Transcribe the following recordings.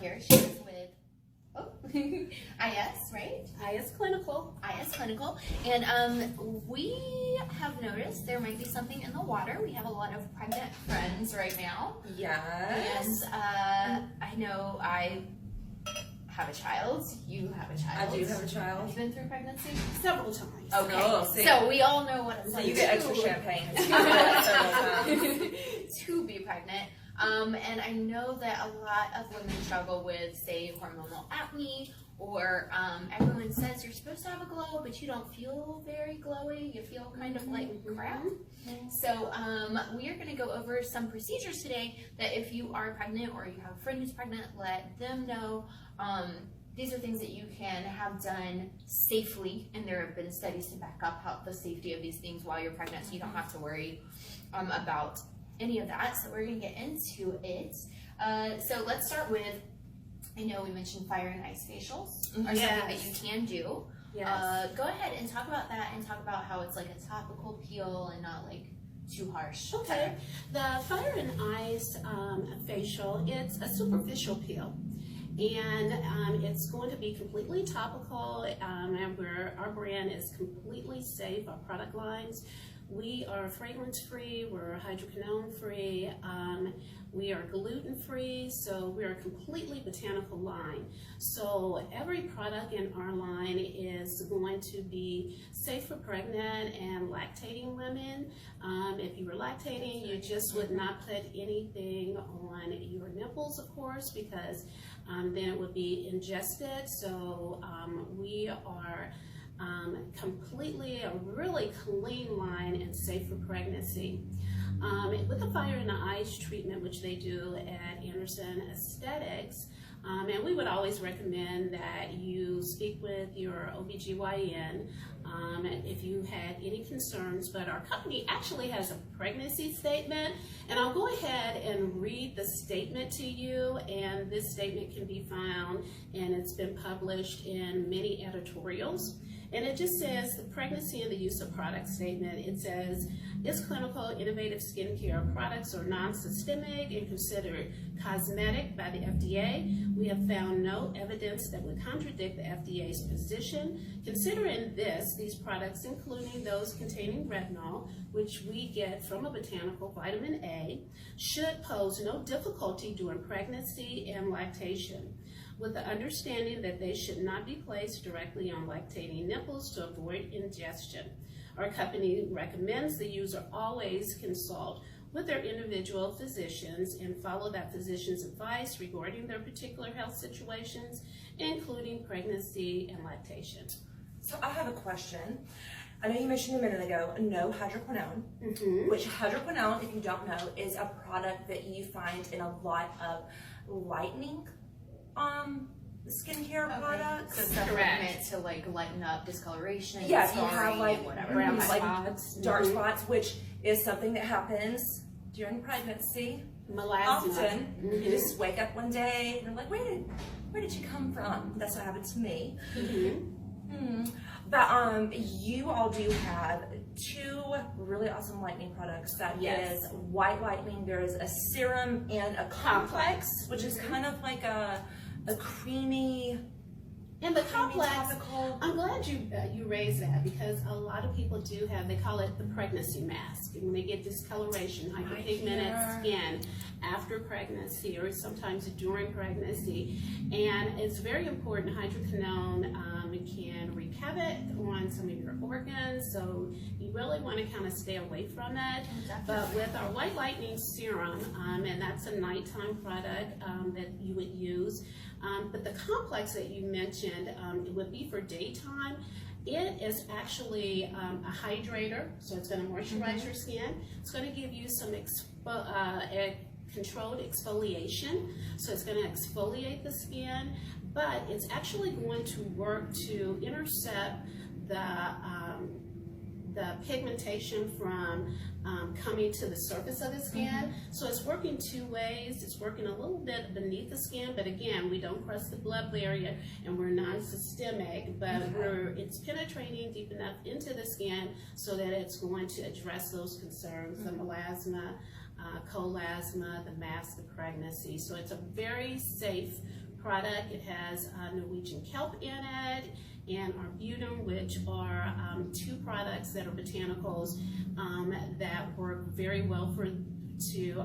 here. She's with IS, right? IS Clinical. IS Clinical. And we have noticed there might be something in the water. We have a lot of pregnant friends right now. Yes. And I know I have a child. You have a child. I do have a child. Have you been through pregnancy? Several times. Okay. Oh, so we all know what it's So like. you get extra champagne. To be pregnant. And I know that a lot of women struggle with, say, hormonal acne, or everyone says you're supposed to have a glow, but you don't feel very glowy. You feel kind of like crap. So we are going to go over some procedures today that if you are pregnant or you have a friend who's pregnant, let them know. These are things that you can have done safely, and there have been studies to back up the safety of these things while you're pregnant, so you don't have to worry about any of that. So we're going to get into it. So let's start with, I know we mentioned fire and ice facials are something that you can do. Yes. Go ahead and talk about that, and talk about how it's like a topical peel and not like too harsh. Okay. The fire and ice facial, it's a superficial peel. And it's going to be completely topical, and our brand is completely safe, our product lines. We are fragrance-free, we're hydroquinone-free, we are gluten-free, so we're a completely botanical line. So every product in our line is going to be safe for pregnant and lactating women. If you were lactating, you just would not put anything on your nipples, of course, because then it would be ingested. So we are completely a really clean line and safe for pregnancy. With the fire and the ice treatment, which they do at Anderson Aesthetics, and we would always recommend that you speak with your OBGYN if you had any concerns, but our company actually has a pregnancy statement, and I'll go ahead and read the statement to you, and this statement can be found, and it's been published in many editorials. And it just says the pregnancy and the use of product statement. It says, IS Clinical innovative skincare products are non-systemic and considered cosmetic by the FDA. We have found no evidence that would contradict the FDA's position. Considering this, these products, including those containing retinol, which we get from a botanical vitamin A, should pose no difficulty during pregnancy and lactation, with the understanding that they should not be placed directly on lactating nipples to avoid ingestion. Our company recommends the user always consult with their individual physicians and follow that physician's advice regarding their particular health situations, including pregnancy and lactation. So I have a question. I know you mentioned a minute ago, no hydroquinone, which hydroquinone, if you don't know, is a product that you find in a lot of lightening skincare products. So stuff meant to like lighten up discoloration. Yes, you have like whatever. brown spots, dark spots, which is something that happens during pregnancy. Often, you just wake up one day and you're like, where did you come from? That's what happened to me. But you all do have two really awesome lightening products. That is white lightening. There is a serum and a complex, which is kind of like a creamy. And the complex, I'm glad you raised that, because a lot of people do have, they call it the pregnancy mask. And when they get discoloration, hyperpigmented skin after pregnancy or sometimes during pregnancy. And it's very important, hydroquinone can wreak havoc on some of your organs, so you really want to kind of stay away from it. But with our white lightening serum, and that's a nighttime product that you would use, but the complex that you mentioned, it would be for daytime. It is actually a hydrator, so it's going to moisturize your skin. It's going to give you some controlled exfoliation, so it's going to exfoliate the skin, but it's actually going to work to intercept the pigmentation from coming to the surface of the skin. So it's working two ways. It's working a little bit beneath the skin, but again, we don't cross the blood barrier and we're non-systemic, but it's penetrating deep enough into the skin so that it's going to address those concerns, the melasma, colasma, the mask of pregnancy. So it's a very safe product. It has Norwegian kelp in it and arbutum, which are 2 products that are botanicals that work very well to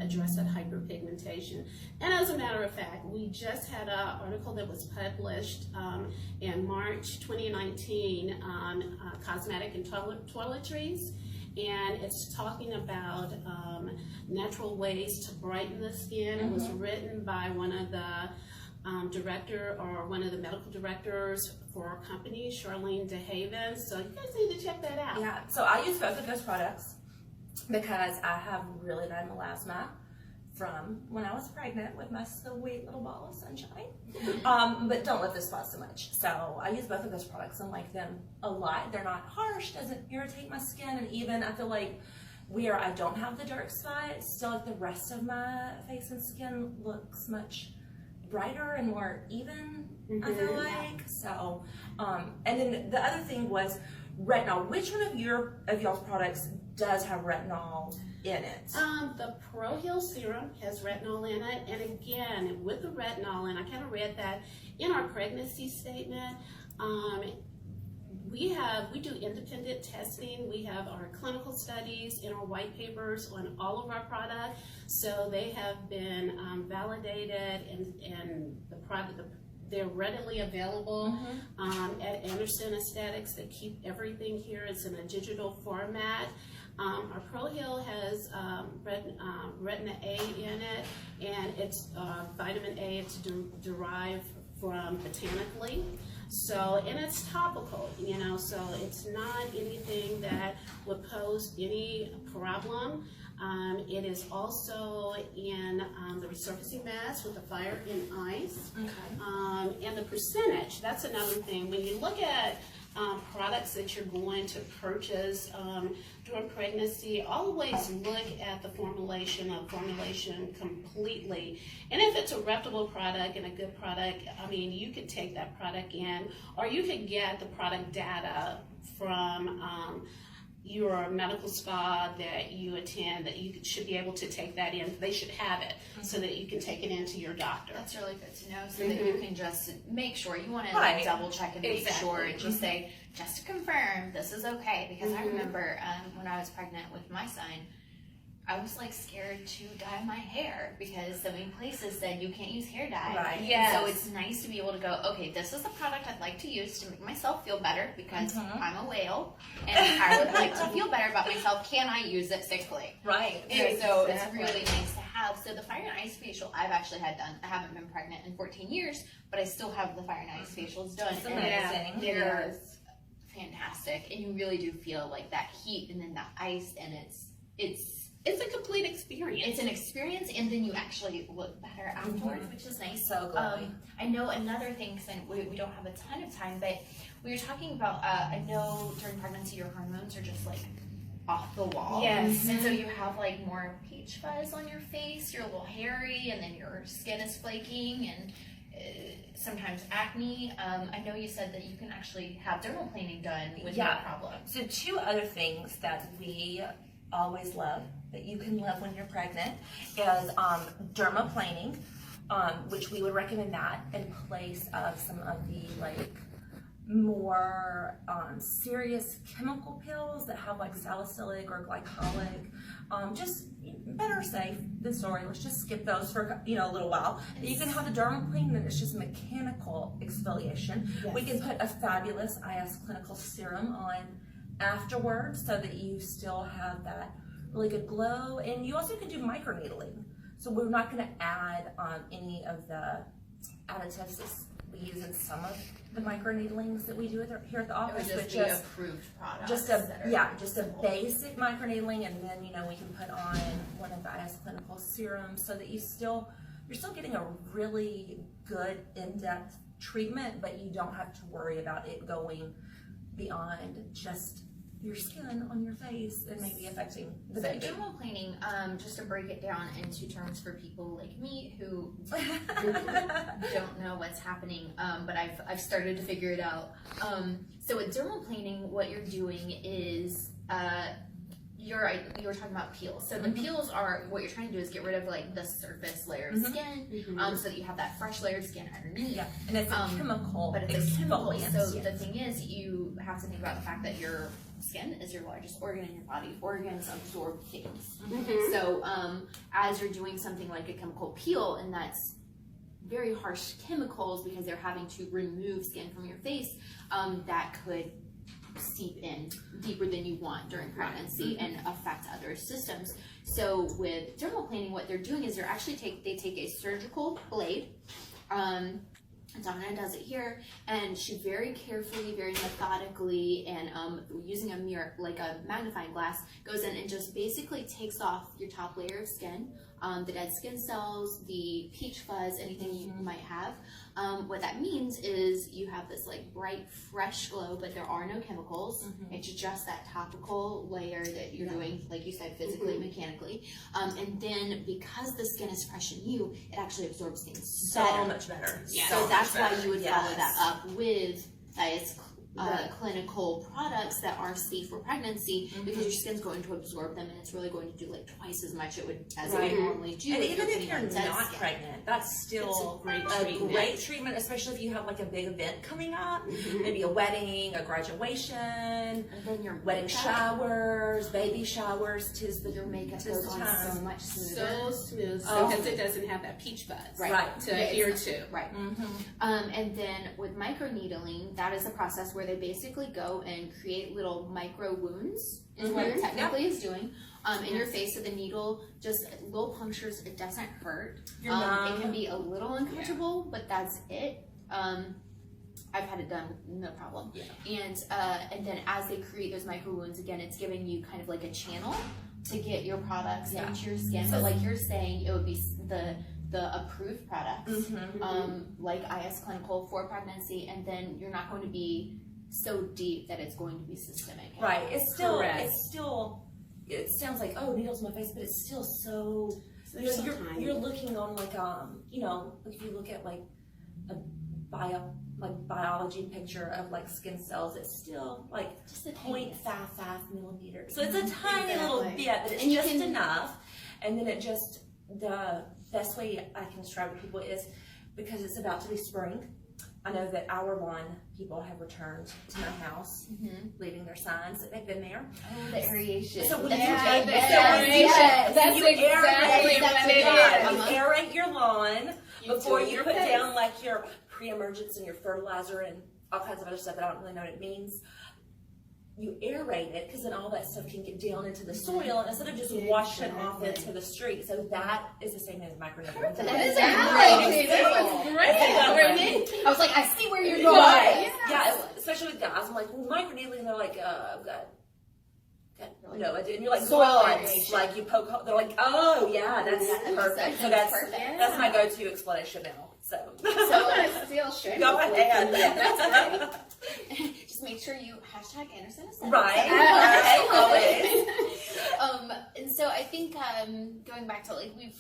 address that hyperpigmentation. And as a matter of fact, we just had an article that was published in March 2019 on cosmetic and toiletries, and it's talking about natural ways to brighten the skin. It was written by one of the one of the medical directors for our company, Charlene DeHaven. So you guys need to check that out. Yeah, so I use both of those products because I have really bad melasma from when I was pregnant with my sweet little ball of sunshine. But don't let this spot so much. So I use both of those products and like them a lot. They're not harsh, doesn't irritate my skin, and even I feel like where I don't have the dark spot, still like the rest of my face and skin looks much brighter and more even, I feel like. So, and then the other thing was retinol. Which one of y'all's products does have retinol in it? The Pro Heal Serum has retinol in it, and again, with the retinol, and I kind of read that in our pregnancy statement, we do independent testing. We have our clinical studies in our white papers on all of our products, so they have been validated, and the product, they're readily available at Anderson Aesthetics. They keep everything here. It's in a digital format. Our Pro Heal has retina A in it, and it's vitamin A. It's derived from botanically. So, and it's topical, you know, so it's not anything that would pose any problem. It is also in the resurfacing mask with the fire and ice. Okay. And the percentage, that's another thing. When you look at products that you're going to purchase during pregnancy, always look at the formulation completely. And if it's a reputable product and a good product, I mean, you could take that product in, or you could get the product data from your medical spa that you attend, that you should be able to take that in. They should have it so that you can take it into your doctor. That's really good to know, so that you can just make sure. You want to like double check and make sure, and just say, just to confirm, this is okay. Because I remember when I was pregnant with my son, I was like scared to dye my hair because so many places said you can't use hair dye. Right. Yes. So it's nice to be able to go, okay, this is the product I'd like to use to make myself feel better because I'm a whale and I would like to feel better about myself. Can I use it safely? Right. And so it's really nice to have. So the fire and ice facial I've actually had done. I haven't been pregnant in 14 years, but I still have the fire and ice facials done. It's amazing. They're fantastic, and you really do feel like that heat and then that ice, and it's a complete experience. It's an experience, and then you actually look better afterwards, which is nice. So glowy. I know another thing, because we don't have a ton of time, but we were talking about, I know during pregnancy your hormones are just like off the wall. Yes. And so you have like more peach fuzz on your face, you're a little hairy, and then your skin is flaking, and sometimes acne. I know you said that you can actually have dermaplaning done with no problem. So 2 other things that we always love, that you can love when you're pregnant, is dermaplaning, which we would recommend that in place of some of the like more serious chemical pills that have like salicylic or glycolic. Just better safe than sorry. Let's just skip those for a little while. You can have the dermaplaning, and it's just mechanical exfoliation. Yes. We can put a fabulous IS clinical serum on afterwards so that you still have that really good glow, and you also can do microneedling. So we're not going to add any of the additives that we use in some of the microneedlings that we do here at the office, It would just be approved products. just a basic microneedling, and then we can put on one of the IS clinical serums so that you're still getting a really good in-depth treatment, but you don't have to worry about it going beyond just your skin on your face and maybe affecting the baby. So dermaplaning, just to break it down into terms for people like me who don't know what's happening, but I've started to figure it out. So with dermaplaning, what you're doing is you're right. You were talking about peels. So the peels are what you're trying to do is get rid of like the surface layer of skin, so that you have that fresh layer of skin underneath. Yeah, and it's a chemical. But it's a chemical. exfoliant. So the thing is, you have to think about the fact that your skin is your largest organ in your body. Organs absorb things. So as you're doing something like a chemical peel, and that's very harsh chemicals because they're having to remove skin from your face, that could seep in deeper than you want during pregnancy and affect other systems. So with dermal planing, what they're doing is they take a surgical blade. Donna does it here, and she very carefully, very methodically, and using a mirror, like a magnifying glass, goes in and just basically takes off your top layer of skin, the dead skin cells, the peach fuzz, anything you might have. What that means is you have this like bright, fresh glow, but there are no chemicals. It's just that topical layer that you're doing, like you said, physically, mechanically. And then because the skin is fresh in you, it actually absorbs things so much better. Yeah. So that's why you would follow that up with clinical products that are safe for pregnancy, because your skin's going to absorb them, and it's really going to do like twice as much as it would normally do. And even if you're you're not pregnant, that's still a great treatment, especially if you have like a big event coming up, maybe a wedding, a graduation, and then your wedding showers, baby showers. Your makeup goes on so much smoother. So smooth, because it doesn't have that peach fuzz to adhere to. Right. And then with microneedling, that is a process where they basically go and create little micro wounds, is what it technically is doing, in your face. So the needle just little punctures. It doesn't hurt. It can be a little uncomfortable, but that's it. I've had it done, no problem. And then as they create those micro wounds, again, it's giving you kind of like a channel to get your products into your skin. But like you're saying, it would be the approved products, like IS Clinical for pregnancy, and then you're not going to be so deep that it's going to be systemic. Right. It sounds like, oh, needles in my face, but it's still so you're looking on like if you look at like a biology picture of like skin cells, it's still like just 0.55 millimeters. So it's a tiny little bit, but it's just enough. And then the best way I can describe it to people is, because it's about to be spring, I know that our lawn people have returned to my house, leaving their signs that they've been there. Oh, the aeration. So when that's you aerate your lawn before you put down like your pre-emergence and your fertilizer and all kinds of other stuff that I don't really know what it means. You aerate it, because then all that stuff can get down into the soil instead of just washing off into the street. So that is the same as microneedling. That is great. I was like, I see where you're going. Yeah, especially with guys. I'm like, well, microneedling, and they're like, I've got no idea. And you're like, soil aeration. Like you poke, they're like, oh yeah, that's perfect. So that's my go-to explanation now. So still sure. Go ahead. That's okay. Just make sure you #Anderson is right. Always. And so I think going back to like we've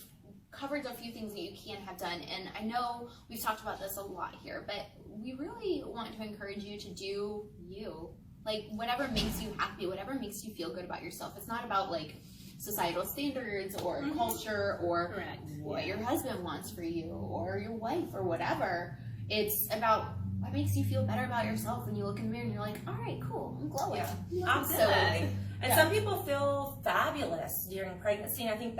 covered a few things that you can have done, and I know we've talked about this a lot here, but we really want to encourage you to do you. Like whatever makes you happy, whatever makes you feel good about yourself. It's not about like societal standards or culture or what your husband wants for you or your wife or whatever. It's about what makes you feel better about yourself when you look in the mirror and you're like, all right, cool, I'm glowing. Absolutely. And some people feel fabulous during pregnancy, and I think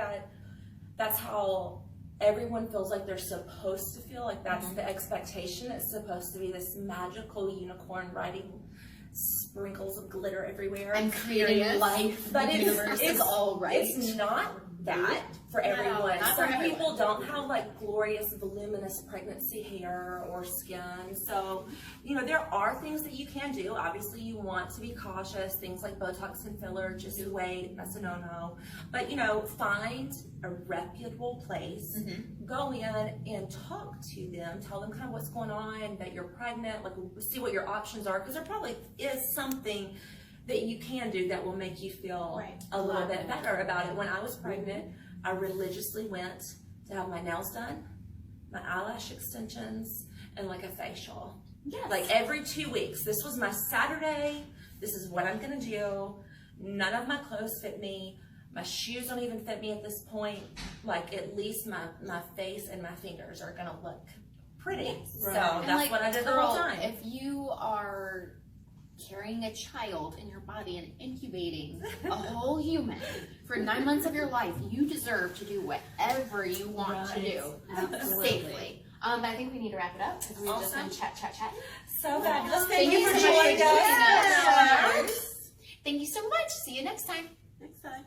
that's how everyone feels like they're supposed to feel. Like that's the expectation. It's supposed to be this magical unicorn riding sprinkles of glitter everywhere and creating life, but the universe is all right. It's not that for everyone. Some people don't have like glorious, voluminous pregnancy hair or skin. So, there are things that you can do. Obviously, you want to be cautious. Things like Botox and filler, just wait. That's a no-no. But, find a reputable place. Go in and talk to them. Tell them kind of what's going on, that you're pregnant. Like, see what your options are, because there probably is something that you can do that will make you feel a little bit better about it. When I was pregnant, I religiously went to have my nails done, my eyelash extensions, and like a facial. Like every 2 weeks. This was my Saturday. This is what I'm gonna do. None of my clothes fit me. My shoes don't even fit me at this point. Like, at least my face and my fingers are gonna look pretty. So Right. that's what I did the whole time. If you are carrying a child in your body and incubating a whole human for 9 months of your life, you deserve to do whatever you want to do Absolutely. safely. I think we need to wrap it up because we've just been chatting. So fabulous. Thank you for joining joining us. us. Thank you so much. See you next time. Next time.